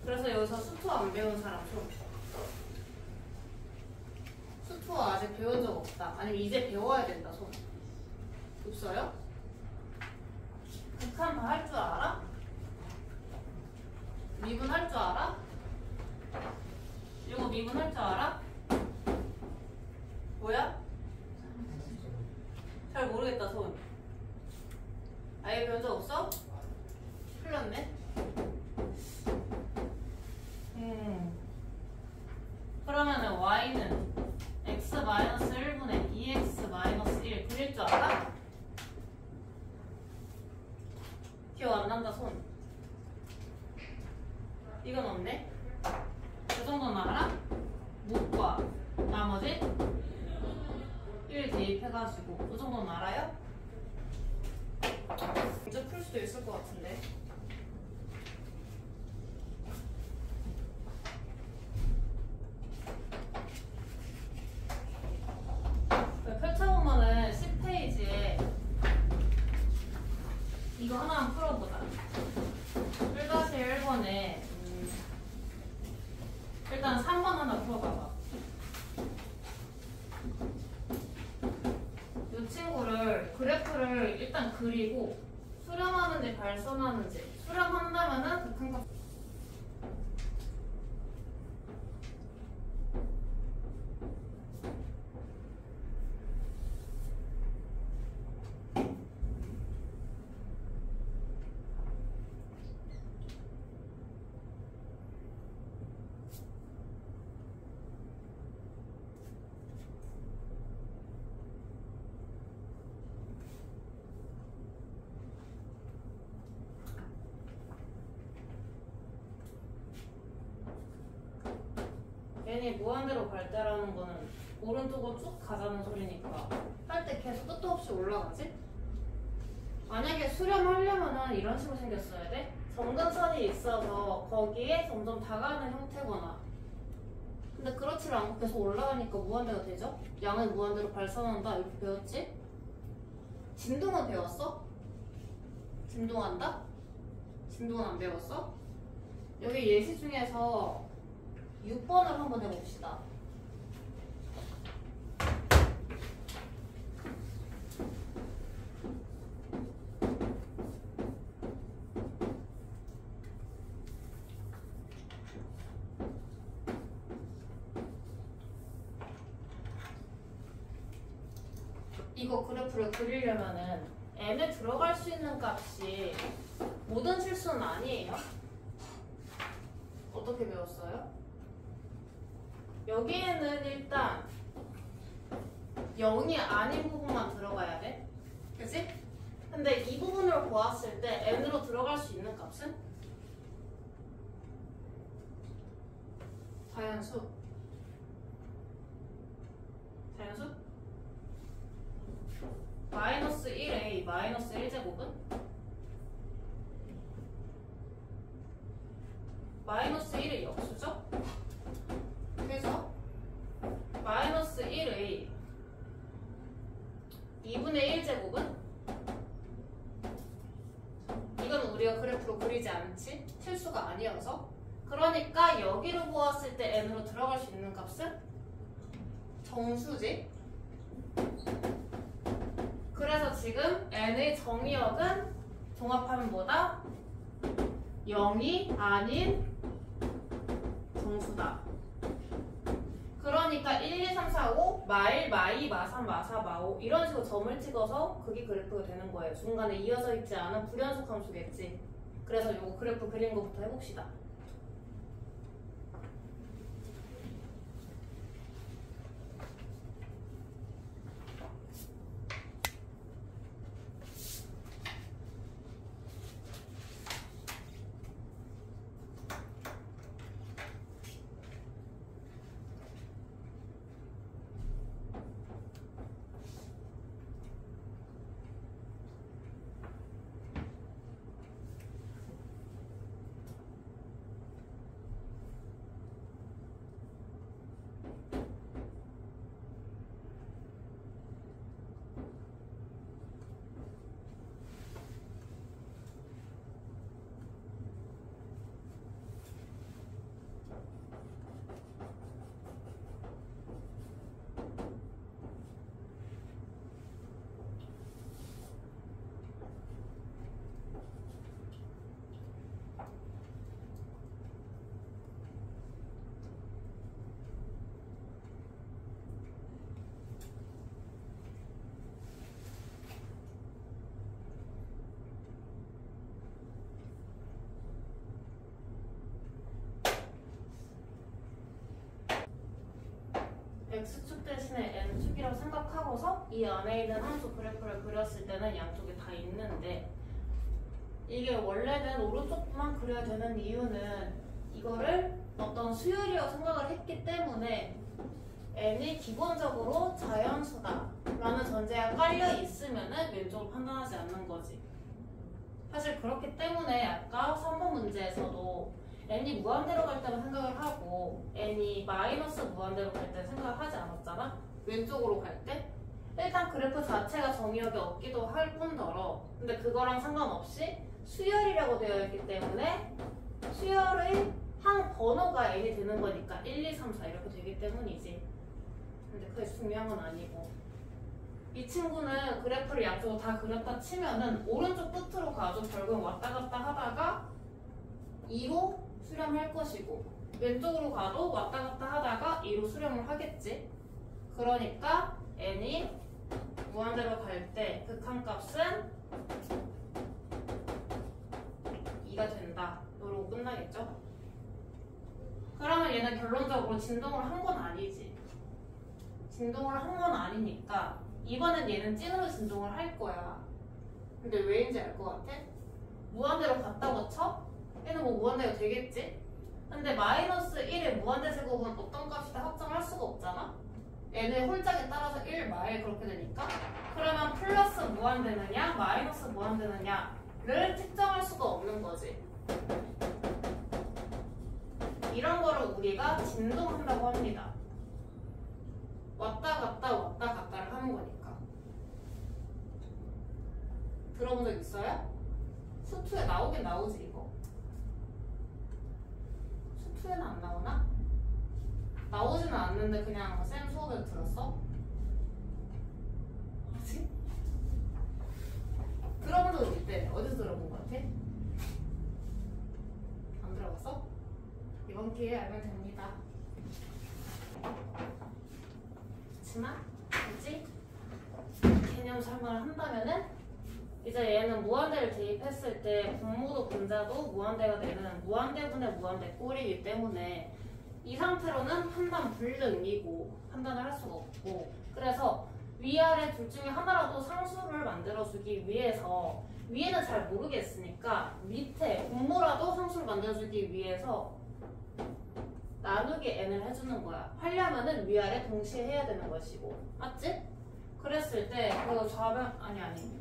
그래서 여기서 수투 안 배운 사람 손. 수투 아직 배운 적 없다. 아니면 이제 배워야 된다 손. 없어요? 극한 다 할 줄 알아? 미분 할 줄 알아? 이거 미분 할 줄 알아? 뭐야? 잘 모르겠다 손. 아예 배운 적 없어? 큰일 났네. 그러면은 y는 x-1분의 2x-1 그릴 줄 알아? 기억 안 난다 손. 이건 없네. 그 정도는 알아? 못과 나머지 1 대입해가지고 그 정도는 알아요? 이제 풀 수도 있을 것 같은데. 펼쳐보면은 10페이지에 이거 하나만 풀어보자. 1-1번에 일단 3번 하나 풀어봐봐. 이 친구를 그래프를 일단 그리고 수렴하는지 발선하는지 수렴한다면은 극한값 괜히 무한대로 갈 때라는 거는 오른쪽으로 쭉 가자는 소리니까 할 때 계속 끝도 없이 올라가지? 만약에 수렴하려면은 이런 식으로 생겼어야 돼. 점근선이 있어서 거기에 점점 다가가는 형태거나. 근데 그렇지를 않고 계속 올라가니까 무한대가 되죠? 양은 무한대로 발산한다 이렇게 배웠지? 진동은 배웠어? 진동한다? 진동은 안 배웠어? 여기 예시 중에서 6번을 한번 해봅시다. 이거 그래프를 그리려면은 n에 들어갈 수 있는 값이 모든 실수는 아니에요. 어떻게 배웠어요? 여기에는 일단 0이 아닌 부분만 들어가야 돼. 그치? 근데 이 부분을 보았을 때 n으로 들어갈 수 있는 값은? 자연수. 자연수? 마이너스 1a 마이너스 1제곱은? 마이너스 1의 역수죠? 그래서 마이너스 1의 2분의 1제곱은? 이건 우리가 그래프로 그리지 않지? 실수가 아니어서. 그러니까 여기로 보았을 때 n으로 들어갈 수 있는 값은? 정수지? 그래서 지금 n의 정의역은 종합하면 뭐다? 0이 아닌 정수다. 그러니까 1, 2, 3, 4, 5 마일, 마이, 마삼, 마사, 마오 이런 식으로 점을 찍어서 그게 그래프가 되는 거예요. 중간에 이어져 있지 않은 불연속 함수겠지. 그래서 요거 그래프 그리는 것부터 해봅시다. x축 대신에 n축이라고 생각하고서 이 안에 있는 함수 그래프를 그렸을 때는 양쪽에 다 있는데 이게 원래는 오른쪽만 그려야 되는 이유는 이거를 어떤 수열이라고 생각을 했기 때문에 n이 기본적으로 자연수다 라는 전제가 깔려 있으면은 왼쪽을 판단하지 않는 거지. 사실 그렇기 때문에 아까 3번 문제에서도 n이 무한대로 갈 때만 생각을 하고 n이 마이너스 무한대로 갈 때 생각을 하지 않았잖아? 왼쪽으로 갈 때? 일단 그래프 자체가 정의역이 없기도 할 뿐더러 근데 그거랑 상관없이 수열이라고 되어 있기 때문에 수열의 항 번호가 n이 되는 거니까 1, 2, 3, 4 이렇게 되기 때문이지. 근데 그게 중요한 건 아니고 이 친구는 그래프를 양쪽으로 다 그렸다 치면은 오른쪽 끝으로 가도 결국 왔다 갔다 하다가 2로 수렴할 것이고 왼쪽으로 가도 왔다 갔다 하다가 2로 수렴을 하겠지. 그러니까 n이 무한대로 갈 때 극한값은 2가 된다. 이러고 끝나겠죠? 그러면 얘는 결론적으로 진동을 한 건 아니지. 진동을 한 건 아니니까 이번엔 얘는 찐으로 진동을 할 거야. 근데 왜인지 알 것 같아? 무한대로 갔다고 쳐? 얘는 뭐 무한대가 되겠지? 근데 마이너스 1의 무한대 제곱은 어떤 값이다 확정할 수가 없잖아? 얘는 홀짝에 따라서 1 마일 그렇게 되니까 그러면 플러스 무한대느냐 마이너스 무한대느냐를 특정할 수가 없는 거지. 이런 거를 우리가 진동한다고 합니다. 왔다 갔다를 하는 거니까. 들어본 적 있어요? 수투에 나오긴 나오지 이거. 수투에는 안 나오나? 나오지는 않는데 그냥 쌤 수업에서 들었어? 뭐지? 들어본 적 있대. 어디서 들어본 거 같아? 안 들어봤어? 이번 기회에 알면 됩니다. 그렇지만 굳이 개념 설명을 한다면은 이제 얘는 무한대를 대입했을 때 분모도 분자도 무한대가 되는 무한대분의 무한대 꼴이기 때문에 이 상태로는 판단 불능이고 판단을 할 수가 없고 그래서 위아래 둘 중에 하나라도 상수를 만들어주기 위해서 위에는 잘 모르겠으니까 밑에 분모라도 상수를 만들어주기 위해서 나누기 n을 해주는 거야. 하려면은 위아래 동시에 해야 되는 것이고 맞지? 그랬을 때 그 좌변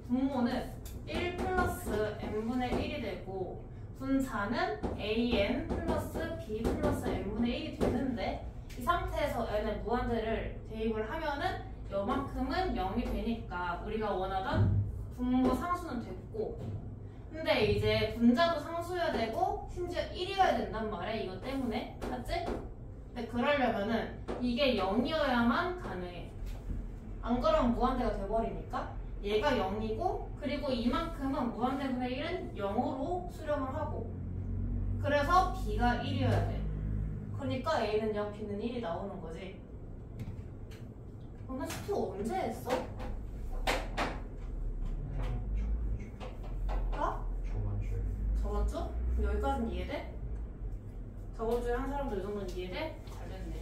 분모는 1 플러스 n분의 1이 되고 분자는 an 플러스 b 플러스 n분의 1이 되는데 이 상태에서 n의 무한대를 대입을 하면은 요만큼은 0이 되니까 우리가 원하던 분모 상수는 됐고 근데 이제 분자도 상수여야 되고 심지어 1이어야 된단 말이야 이것 때문에 맞지? 근데 그러려면은 이게 0이어야만 가능해. 안 그러면 무한대가 돼버리니까 얘가 0이고 그리고 이만큼은 무한대분의 1은 0으로 수렴을 하고 그래서 b가 1이어야 돼. 그러니까 a는 0, b는 1이 나오는 거지. 오늘 수표 언제 했어? 어? 저번 주? 여기까지는 이해돼? 저번 주에 한 사람도 이 정도는 이해돼? 잘 됐네.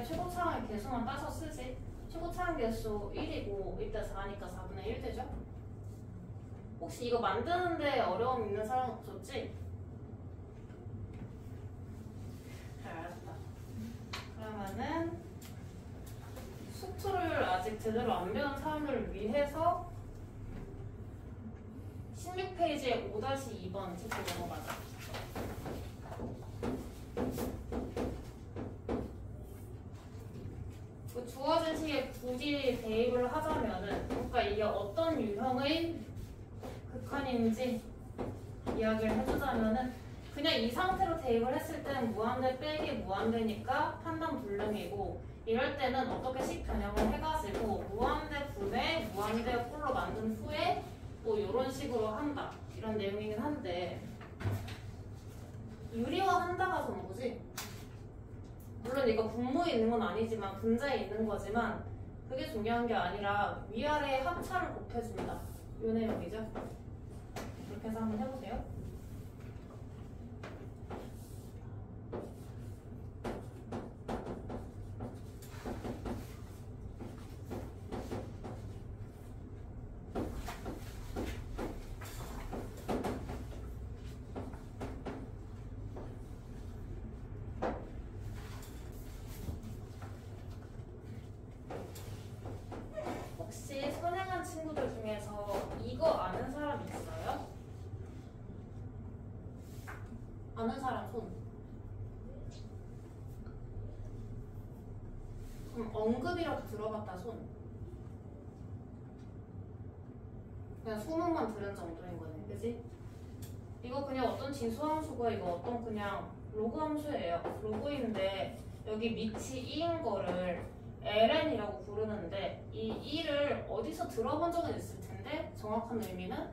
최고차항의 개수만 따서 쓰지. 최고차항 개수 1이고 이때 4니까 4분의 1 되죠? 혹시 이거 만드는데 어려움 있는 사람 없었지? 잘 알았다. 그러면은 수투를 아직 제대로 안 배운 사람들을 위해서 16페이지에 5-2번 짚고 넘어가자. 그 주어진 식에 굳이 대입을 하자면은, 그러니까 이게 어떤 유형의 극한인지 이야기를 해주자면은, 그냥 이 상태로 대입을 했을 때는 무한대 빼기 무한대니까 판단 불능이고, 이럴 때는 어떻게 식 변형을 해가지고 무한대 분의 무한대 홀로 만든 후에 뭐 이런 식으로 한다, 이런 내용이긴 한데, 유리화한다가 좋은 거지. 물론 이거 분모에 있는 건 아니지만 분자에 있는 거지만 그게 중요한 게 아니라 위아래의 합차를 곱해준다, 이 내용이죠. 그렇게 해서 한번 해보세요. 혹시 선행한 친구들 중에서 이거 아는 사람 있어요? 아는 사람 손. 그럼 언급이라도 들어봤다 손. 그냥 소문만 들은 정도인 거네, 그지? 이거 그냥 어떤 지수함수가 이거 어떤 그냥 로그 함수예요. 로그인데 여기 밑이 2인 거를 ln이라고 부르는데 이 2를 어디서 들어본 적은 있을 텐데 정확한 의미는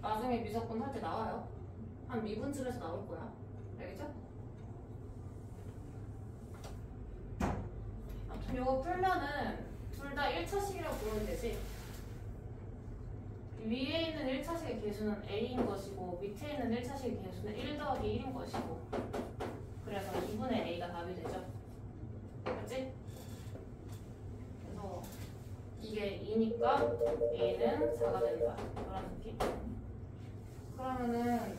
나중에 미적분 할 때 나와요. 한 미분쯤에서 나올 거야. 알겠죠? 아무튼 이거 풀면은 둘 다 1차식이라고 부르면 되지. 위에 있는 1차식의 개수는 a인 것이고 밑에 있는 1차식의 개수는 1 더하기 1인 것이고, 그래서 2분의 a가 답이 되죠. 그렇지? 그래서 이게 2니까 a는 4가 된다, 그런 느낌. 그러면은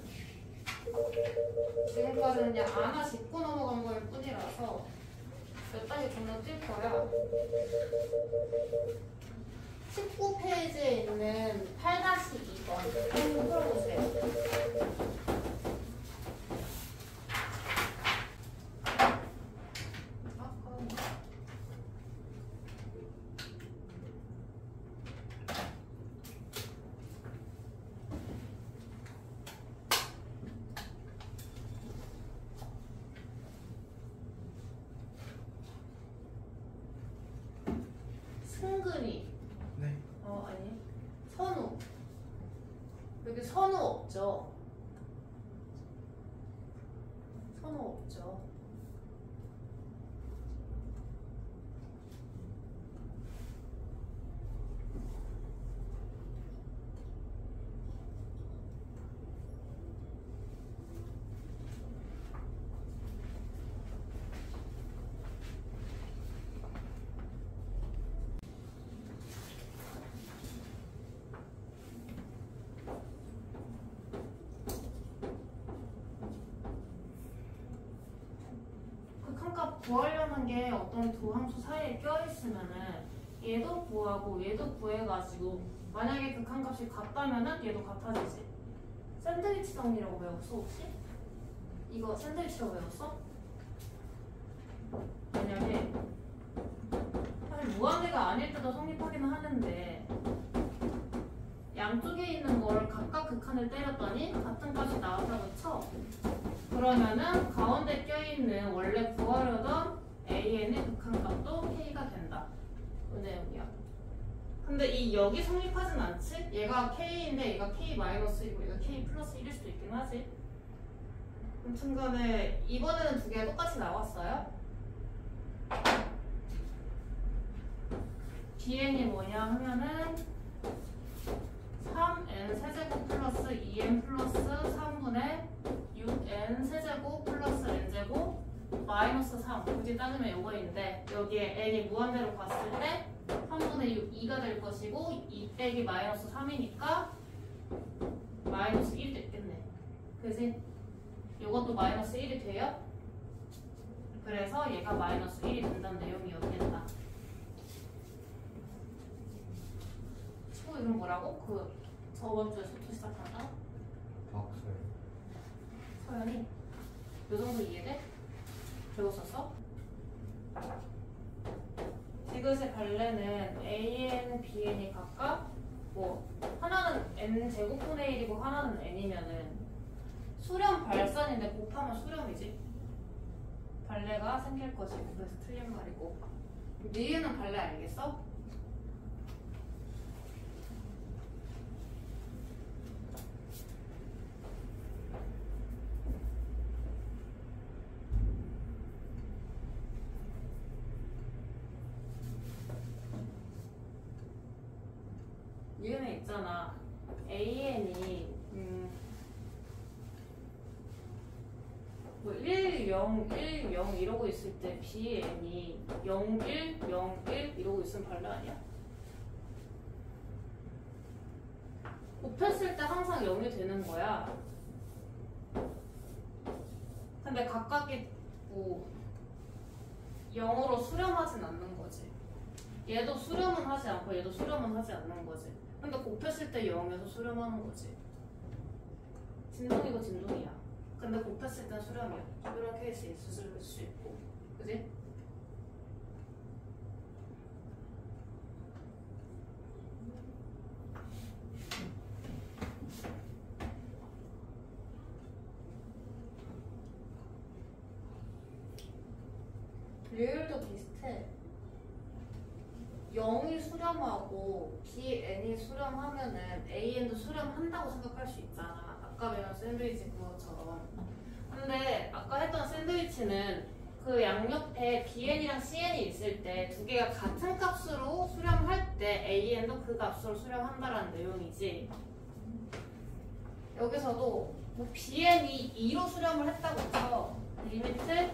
지금까지는 그냥 아나 짚고 넘어간 거일 뿐이라서 몇 단계 건너뛸 거야. 19페이지에 있는 8-2번 한번 풀어보세요. 승근이. 네. 아니. 선우. 여기 선우 없죠? 선우 없죠? 극한값 구하려는 게 어떤 두 함수 사이에 껴있으면은 얘도 구하고 얘도 구해가지고 만약에 극한값이 같다면은 얘도 같아지지. 샌드위치 정리라고 외웠어 혹시? 이거 샌드위치라고 외웠어? 만약에 사실 무한대가 아닐 때도 성립하기는 하는데 양쪽에 있는 걸 각각 극한을 때렸더니 같은 값이 나왔다고 쳐. 그러면은 가운데 껴있는 원래 구하려던 AN의 극한값도 K가 된다, 그 내용이야. 근데 이 여기 성립하진 않지? 얘가 K인데 얘가 K-이고 얘가 K 플러스 1일 수도 있긴 하지. 아무튼 간에 이번에는 두 개가 똑같이 나왔어요. DN이 뭐냐 하면은 3n 세제곱 플러스 2n 플러스 3분의 6n 세제곱 플러스 n제곱 마이너스 3 굳이 따지면 요거인데 여기에 n이 무한대로 갔을 때 3분의 2가 될 것이고 2 빼기 마이너스 3이니까 마이너스 1이 됐겠네. 그지? 요것도 마이너스 1이 돼요? 그래서 얘가 마이너스 1이 된다는 내용이 여기겠다. 친구 이름 뭐라고? 그 저번 주에 소투 시작하다? 박서연. 서연이? 요 정도 이해돼? 배웠었어? 디귿의 발레는 AN, BN이 각각 뭐 하나는 n 제곱분의 1이고 하나는 n이면은 수렴 발산인데 곱하면 수렴이지. 발레가 생길 것이고 그래서 틀린 말이고. 니은은 발레 알겠어? 니은에 있잖아. AN이 뭐 1, 0, 1, 0 이러고 있을 때 BN이 0, 1, 0, 1 이러고 있으면 발레 아니야? 곱했을 때 항상 0이 되는 거야. 근데 각각이 뭐 0으로 수렴하진 않는 거지. 얘도 수렴은 하지 않고 얘도 수렴은 하지 않는 거지. 근데 곱했을 때 0에서 수렴하는 거지. 진동이고 진동이야. 근데 곱했을 땐 수렴이야. 이런 케이스 있을 수 있고. 그지? 류율도 비슷해. 0이 수렴하고 BN이 수렴하면은 AN도 수렴한다고 생각할 수 있잖아. 아까 배운 샌드위치 그거처럼. 근데 아까 했던 샌드위치는 그 양옆에 BN이랑 CN이 있을 때 두 개가 같은 값으로 수렴할 때 AN도 그 값으로 수렴한다라는 내용이지. 여기서도 뭐 BN이 2로 수렴을 했다고 해서 리미트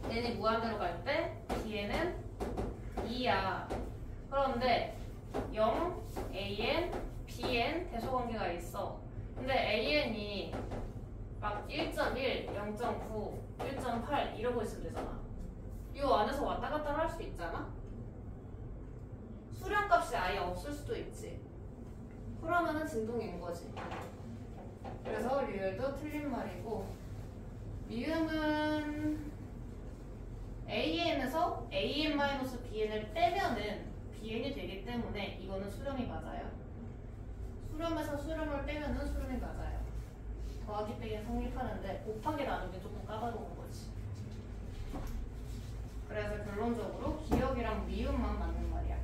n이 무한대로 갈 때 BN은 2야. 그런데 0, AN, BN 대소관계가 있어. 근데 AN이 막 1.1, 0.9, 1.8 이러고 있으면 되잖아. 이 안에서 왔다 갔다 할 수 있잖아. 수렴값이 아예 없을 수도 있지. 그러면은 진동인 거지. 그래서 류율도 틀린 말이고, 미음은 AN에서 AN-BN을 빼면은 BN이 되기 때문에 이거는 수렴이 맞아요. 수렴에서 수렴을 빼면은 수렴이 맞아요. 더하기 빼기는 성립하는데 곱하기 나누기 조금 까다로운 거지. 그래서 결론적으로 기억이랑 미음만 맞는 말이야.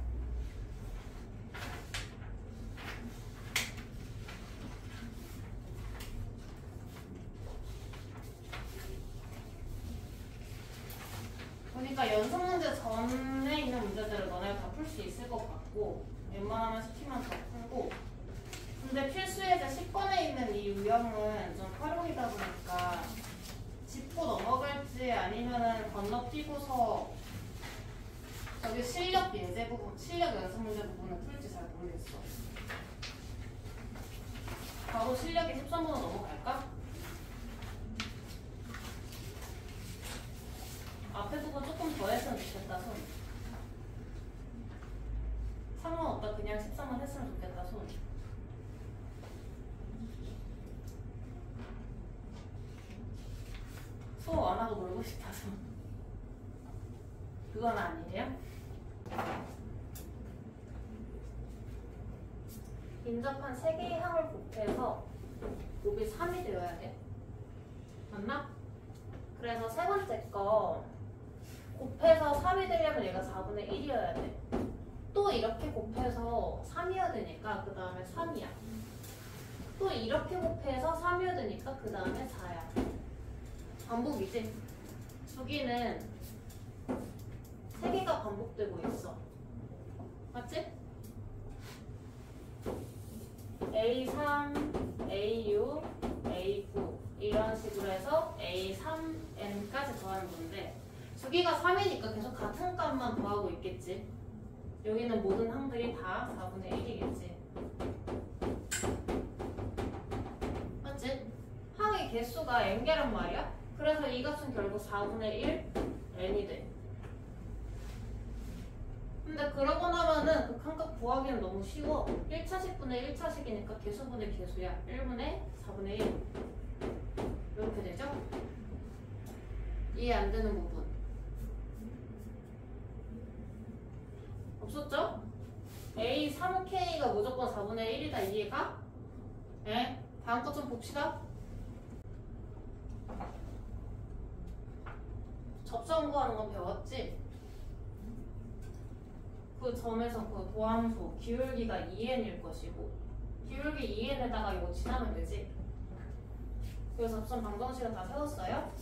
그러니까 연습 문제 전에 있는 문제들을 너네가 다 풀 수 있을 것 같고 웬만하면 시키면 다 풀고, 근데 필수예제 10번에 있는 이 유형은 좀 활용이다 보니까 짚고 넘어갈지 아니면은 건너뛰고서 저기 실력 예제 부분, 실력 연습 문제 부분을 풀지 잘 모르겠어. 바로 실력이 13번으로 넘어갈까? 앞에 부분 조금 더 했으면 좋겠다, 손. 상관없다, 그냥 13번 했으면 좋겠다, 손. 수업 안 하고 놀고 싶다, 손. 그건 아니에요? 인접한 3개의 항을 곱해서 곱이 3이 되어야 돼. 맞나? 그래서 세 번째 거 곱해서 3이 되려면 얘가 4분의 1이어야 돼. 또 이렇게 곱해서 3이어야 되니까 그 다음에 3이야. 또 이렇게 곱해서 3이어야 되니까 그 다음에 4야. 반복이지? 주기는 3개가 반복되고 있어. 맞지? A3, A6, A9 이렇게 이런 식으로 해서 A3n까지 더하는 건데 주기가 3이니까 계속 같은 값만 더하고 있겠지. 여기는 모든 항들이 다 4분의 1이겠지. 맞지? 항의 개수가 n개란 말이야. 그래서 이 값은 결국 4분의 1 n이 돼. 근데 그러고 나면은 극한값 구하기는 너무 쉬워. 1차식분의 1차식이니까 개수분의 개수야. 1분의 4분의 1 이렇게 되죠? 이해 안 되는 부분 없었죠? A3K가 무조건 4분의 1이다 이해가? 네? 다음 것 좀 봅시다. 접점 구하는 건 배웠지? 그 점에서 그 도함수 기울기가 2n일 것이고 기울기 2n에다가 이거 지나면 되지. 그래서 접점 방정식을 다 세웠어요?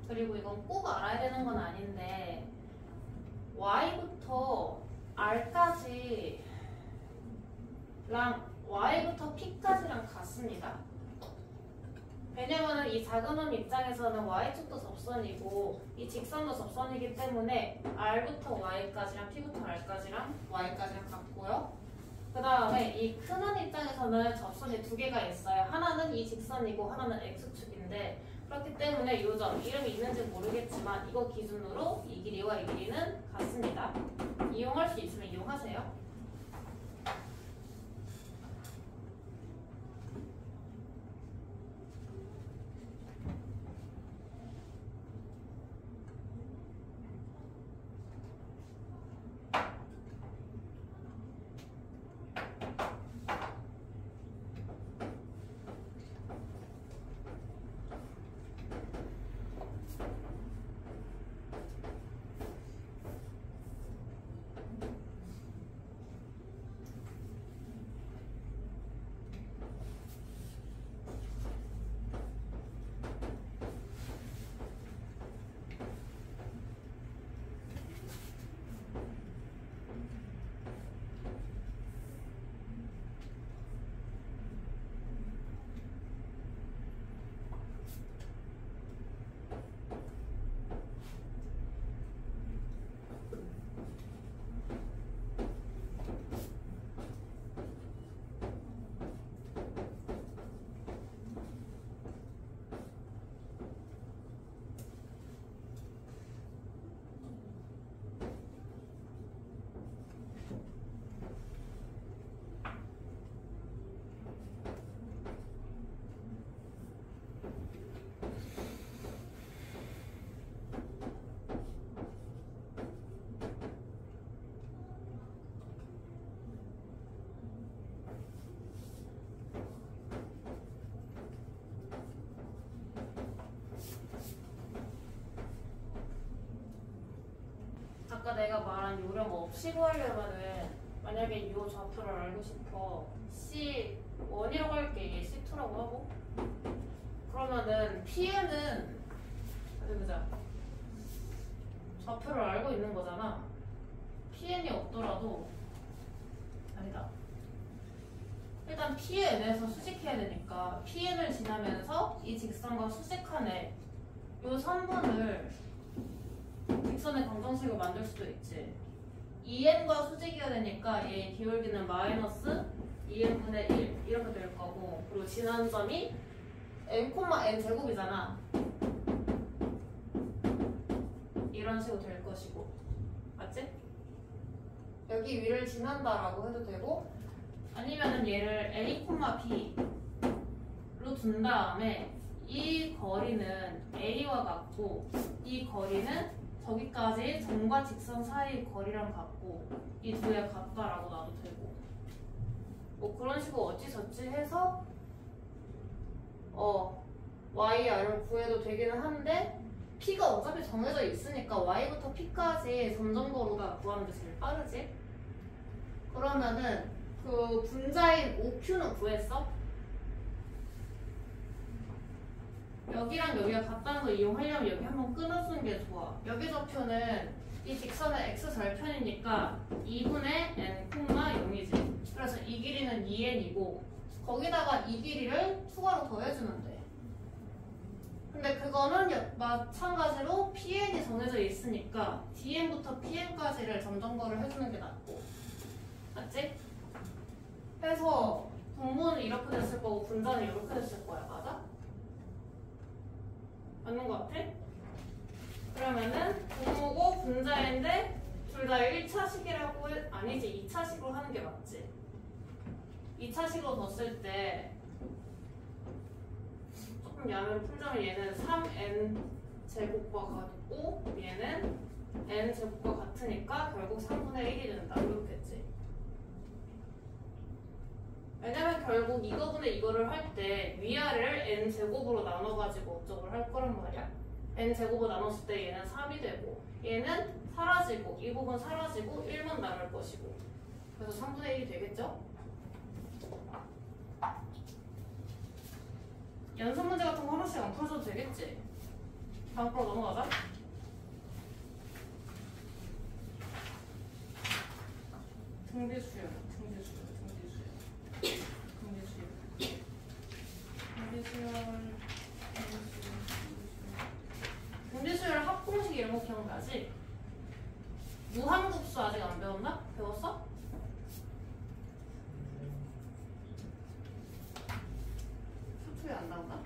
그리고 이건 꼭 알아야 되는 건 아닌데 y부터 r까지랑 y부터 p까지랑 같습니다. 왜냐면은 이 작은 원 입장에서는 y축도 접선이고 이 직선도 접선이기 때문에 r부터 y까지랑 p부터 r까지랑 y까지랑 같고요. 그 다음에 이 큰 원 입장에서는 접선이 두 개가 있어요. 하나는 이 직선이고 하나는 x축인데 그렇기 때문에 이 점 이름이 있는지 모르겠지만 이거 기준으로 이 길이와 이 길이는 같습니다. 이용할 수 있으면 이용하세요. 아까 내가 말한 요령 없이 구하려면은 만약에 이 좌표를 알고 싶어 C1이라고 할게. 얘 C2라고 하고 그러면은 P에는 어디 보자. 좌표를 알고 있는 거잖아. PN이 없더라도 아니다. 일단 PN에서 수직해야 되니까 PN을 지나면서 이 직선과 수직한 요 선분을 직선의 방정식을 만들 수도 있지. 2n과 수직이어야 되니까 얘 기울기는 마이너스 2n분의 1 이렇게 될 거고 그리고 지난 점이 n, 제곱이잖아. 이런 식으로 될 것이고 맞지? 여기 위를 지난다라고 해도 되고 아니면은 얘를 a, b로 둔 다음에 이 거리는 a와 같고 이 거리는 저기까지 점과 직선 사이 거리랑 같고 이 두 개 같다라고 놔도 되고 뭐 그런 식으로 어찌저찌 해서 YR을 구해도 되기는 한데 P가 어차피 정해져 있으니까 Y부터 P까지 점점거리가 구하는 게 제일 빠르지? 그러면은 그 분자인 OQ는 구했어? 여기랑 여기가 같다는 거 이용하려면 여기 한번 끊어주는 게 좋아. 여기 좌표는 이 직선의 x절편이니까 2분의 n, 0이지. 그래서 이 길이는 2n이고 거기다가 이 길이를 추가로 더해주면 돼. 근데 그거는 마찬가지로 pn이 정해져 있으니까 dn부터 pn까지를 점정거를 해주는 게 낫고. 맞지? 해서 분모는 이렇게 됐을 거고 분자는 이렇게 됐을 거야. 맞아? 맞는 거 같아? 그러면은 분모고 분자인데 둘 다 1차식이라고 아니지 2차식으로 하는 게 맞지. 2차식으로 뒀을 때 조금 야매로 풀자면 얘는 3n 제곱과 같고 얘는 n 제곱과 같으니까 결국 3분의 1이 된다. 이렇겠지. 왜냐면 결국 이거분의 이거를 할 때 위아래를 n 제곱으로 나눠가지고 어쩌고 할 거란 말이야. n 제곱으로 나눴을 때 얘는 3이 되고 얘는 사라지고 이 부분 사라지고 1만 남을 것이고 그래서 3분의 1이 되겠죠? 연습 문제 같은 거 하나씩 안 풀어줘도 되겠지? 다음 거로 넘어가자. 등비수열, 등비수열, 등비수열, 등비수열, 등비수열, 등비수열 합공식 이런 거 기억나지? 무한급수 아직 안 배웠나? 배웠어? 수투에 안 나오나?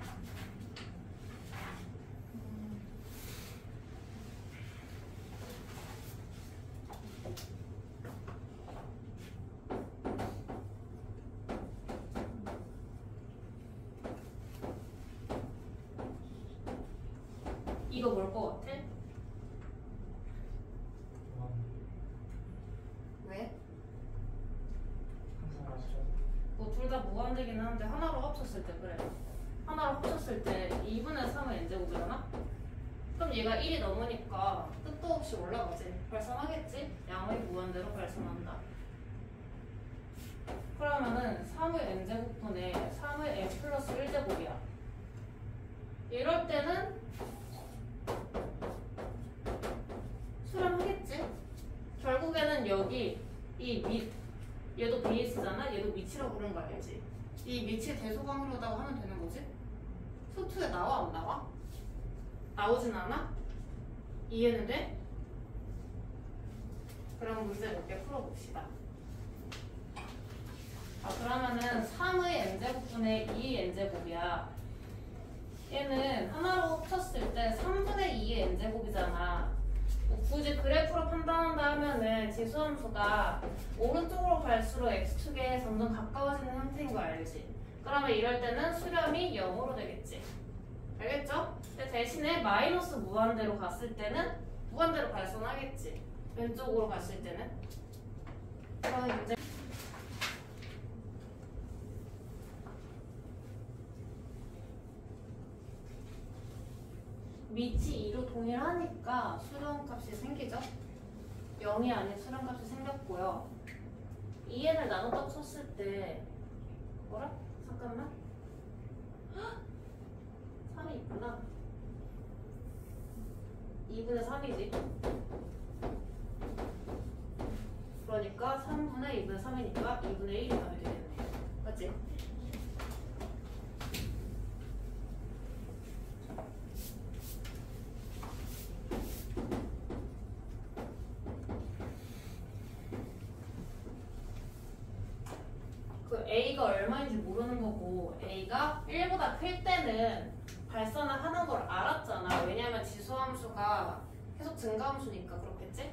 이거 뭘 것 같아? 왜? 뭐 둘 다 무한대긴 하는데 하나로 합쳤을 때 그래. 하나로 합쳤을 때 2분의 3은 n제곱이잖아? 그럼 얘가 1이 넘으니까 끝도 없이 올라가지. 발산하겠지? 양의 무한대로 발산한다. 그러면은 3의 n제곱분의 3의 n 플러스 1제곱이야. 이럴 때는 수렴하겠지? 결국에는 여기 이 밑, 얘도 베이스잖아? 얘도 밑이라고 부르는 거 알지? 이 밑이 대소관계로다가 하면 되는 거지? 수투에 나와 안 나와? 나오진 않아? 이해는 돼? 그럼 문제 몇 개 풀어봅시다. 그러면은 3의 n제곱분의 2의 n제곱이야. 얘는 하나로 합쳤을 때 3분의 2의 n제곱이잖아. 굳이 그래프로 판단한다 하면은 지수함수가 오른쪽으로 갈수록 x축에 점점 가까워지는 형태인 거 알지? 그러면 이럴 때는 수렴이 0으로 되겠지. 알겠죠? 근데 대신에 마이너스 무한대로 갔을 때는 무한대로 발산하겠지. 왼쪽으로 갔을 때는. 그럼 이제 밑이 2로 동일하니까 수렴값이 생기죠? 0이 아닌 수렴값이 생겼고요. 2n을 나눴다고 쳤을 때 뭐라? 잠깐만. 헉! 3이 있구나. 2분의 3이지. 그러니까 3분의 2분의 3이니까 2분의 1이 답이 되겠네. 맞지? 그 A가 얼마인지 모르는 거고 A가 1보다 클 때는 발산을 하는 걸 알았잖아. 왜냐면 지수함수가 계속 증가함수니까 그렇겠지?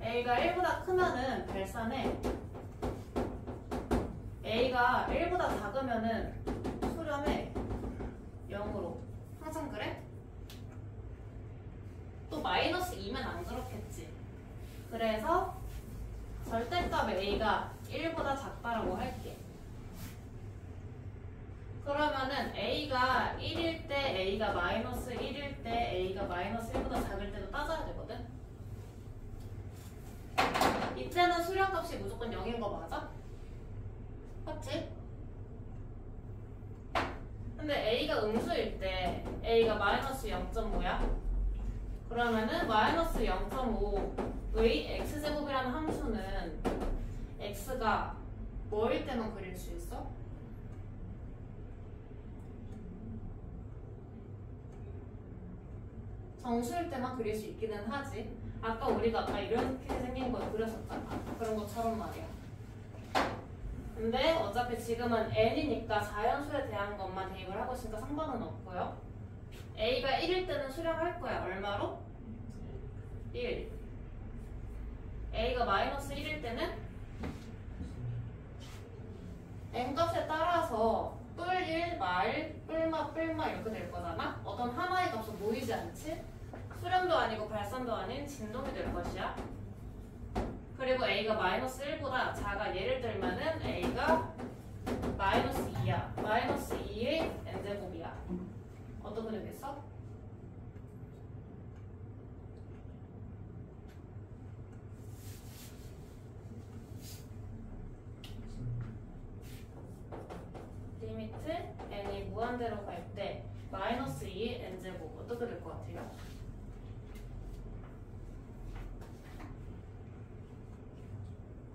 A가 1보다 크면은 발산해. A가 1보다 작으면은 수렴해. 0으로. 항상 그래? 또 마이너스 2면 안 그렇겠지. 그래서 절대값 A가 1보다 작다라고 할게. 그러면은 A가 1일 때, A가 마이너스 1일 때, A가 마이너스 1보다 작을 때도 따져야 되거든? 이때는 수렴값이 무조건 0인 거 맞아? 맞지? 근데 A가 음수일 때, a가 마이너스 0.5야? 그러면은 마이너스 0.5의 x제곱이라는 함수는 x가 뭐일 때만 그릴 수 있어? 정수일 때만 그릴 수 있기는 하지. 아까 우리가 이렇게 생긴 걸 그렸었잖아. 그런 것처럼 말이야. 근데 어차피 지금은 n이니까 자연수에 대한 것만 대입을 하고 있으니까 상관은 없고요. a가 1일 때는 수렴할 거야. 얼마로? 1. a가 마이너스 1일 때는 n값에 따라서 뿔1, 말, 뿔마, 뿔마 이렇게 될 거잖아? 어떤 하나의 값은 모이지 않지? 수렴도 아니고 발산도 아닌 진동이 될 것이야. 그리고 a가 마이너스 1보다 작아. 예를 들면은 a가 마이너스 2야. 마이너스 2의 n제곱이야. 어떻게 되겠어? 리미트 n이 무한대로 갈 때 마이너스 2의 n제곱 어떻게 될 것 같아요?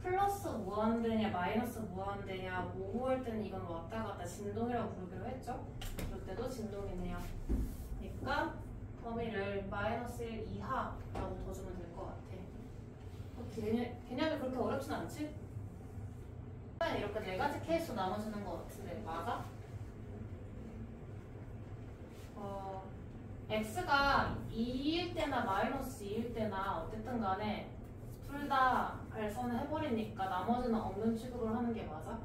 플러스 무한대냐 마이너스 무한대냐 모호할 때는 이건 왔다 갔다 진동이라고 부르기로 했죠? 그럴 때도 진동이네요. 그러니까 범위를 마이너스 1 이하라고 둬주면 될 것 같아. 개념이 그렇게 어렵진 않지? 이렇게 네 가지 케이스로 나눠지는 것 같은데 맞아? x가 2일 때나 마이너스 2일 때나 어쨌든 간에 둘 다 발선을 해버리니까 나머지는 없는 취급을 하는 게 맞아?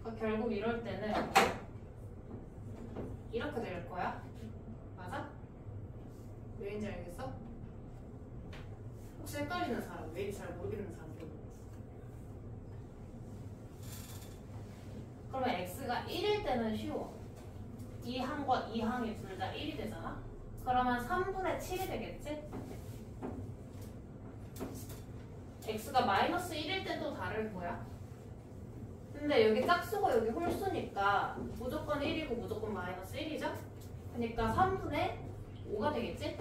그러니까 결국 이럴 때는 이렇게 될 거야. 맞아? 왜인지 알겠어? 혹시 헷갈리는 사람, 왜인지 잘 모르겠는 사람 좀. 그러면 x가 1일 때는 쉬워. 2항과 2항이 둘 다 1이 되잖아? 그러면 3분의 7이 되겠지? x가 마이너스 1일 때도 다를 거야. 근데 여기 짝수고 여기 홀수니까 무조건 1이고 무조건 마이너스 1이죠? 그러니까 3분의 5가 되겠지?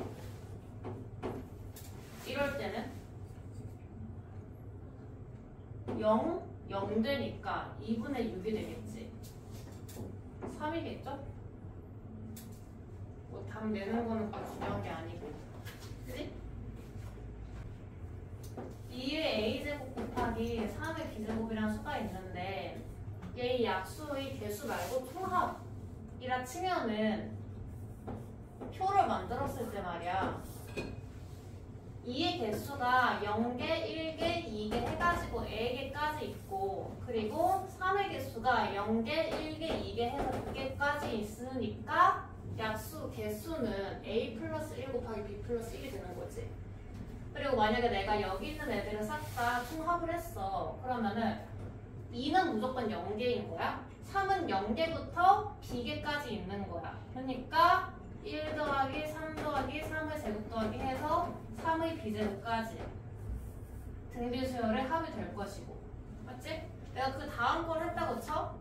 이럴 때는 0 되니까 2분의 6이 되겠지. 3이겠죠? 뭐 답 내는 거는 딱 중요한 게 아니고. 그치? 2의 a제곱 곱하기 3의 b제곱이라는 수가 있는데 얘 약수의 개수 말고 총합이라 치면은 표를 만들었을 때 말이야 2의 개수가 0개, 1개, 2개 해가지고 a개까지 있고 그리고 3의 개수가 0개, 1개, 2개 해서 6개까지 있으니까 약수 개수는 a 플러스 1 곱하기 b 플러스 1이 되는 거지. 그리고 만약에 내가 여기 있는 애들을 싹 다 총합을 했어. 그러면은 2는 무조건 0개인 거야. 3은 0개부터 b개까지 있는 거야. 그러니까 1 더하기 3 더하기 3의 제곱 더하기 해서 3의 b제곱까지 등비수열의 합이 될 것이고. 맞지? 내가 그 다음 걸 했다고 쳐?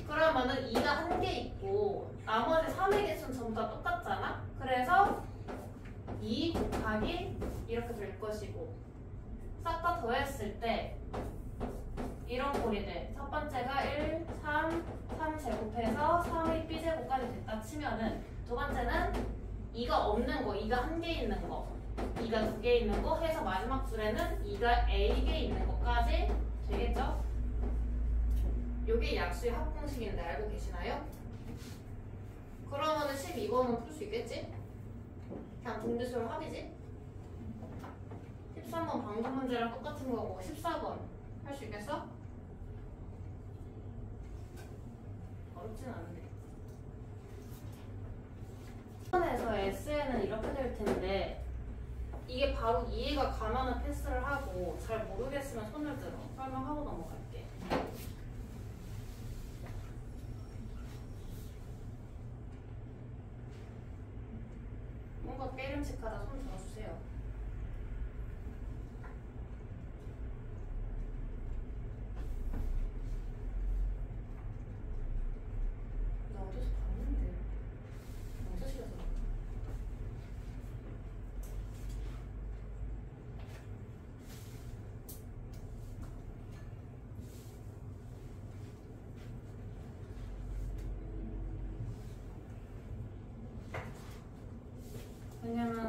그러면은 2가 한 개 있고 나머지 3의 개수는 전부 다 똑같잖아? 그래서 2 곱하기 이렇게 될 것이고 싹 다 더했을 때 이런 꼴이 돼. 첫 번째가 1, 3 제곱해서 3의 b제곱까지 됐다 치면은 두 번째는 2가 없는 거, 2가 한 개 있는 거 2가 두 개 있는 거 해서 마지막 줄에는 2가 a개 있는 거까지 되겠죠? 요게 약수의 합공식인데 알고 계시나요? 그러면은 12번은 풀 수 있겠지? 그냥 등비수열 합이지? 13번 방금 문제랑 똑같은 거고 14번 할 수 있겠어? 어렵진 않은데 1번에서 SN은 이렇게 될 텐데 이게 바로 이해가 가면은 패스를 하고 잘 모르겠으면 손을 들어. 설명하고 넘어갈게. 뭔가 깨름직하다 손 들어주세요. 나 어디서 봤는데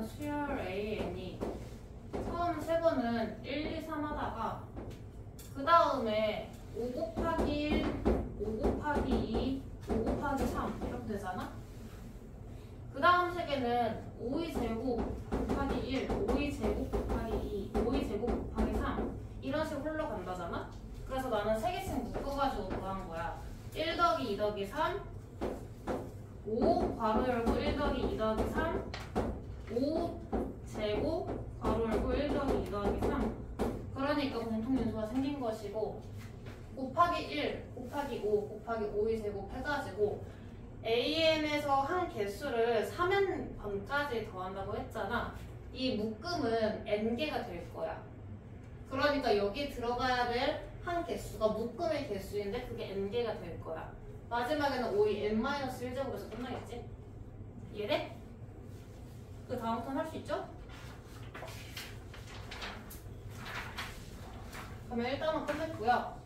하는 수열 AN이 처음 세 번은 1, 2, 3 하다가 그 다음에 5 곱하기 1, 5 곱하기 2, 5 곱하기 3 이렇게 되잖아? 그 다음 세 개는 5의 제곱 곱하기 1, 5의 제곱 곱하기 2, 5의 제곱 곱하기 3 이런 식으로 흘러간다잖아? 그래서 나는 세 개씩 묶어가지고 더한 거야. 1 더하기 2 더하기 3 5 괄호 열고 1 더하기 2 더하기 3 5 제곱 괄호 열고 1 더하기 2 더하기 3 그러니까 공통인수가 생긴 것이고 곱하기 1 곱하기 5 곱하기 5의 제곱 해가지고 AN에서 한 개수를 3n번까지 더한다고 했잖아. 이 묶음은 n개가 될 거야. 그러니까 여기 들어가야 될 한 개수가 묶음의 개수인데 그게 n개가 될 거야. 마지막에는 5의 n-1제곱에서 끝나겠지? 이해돼? 그 다음 턴 할 수 있죠? 그러면 일단은 끝냈고요.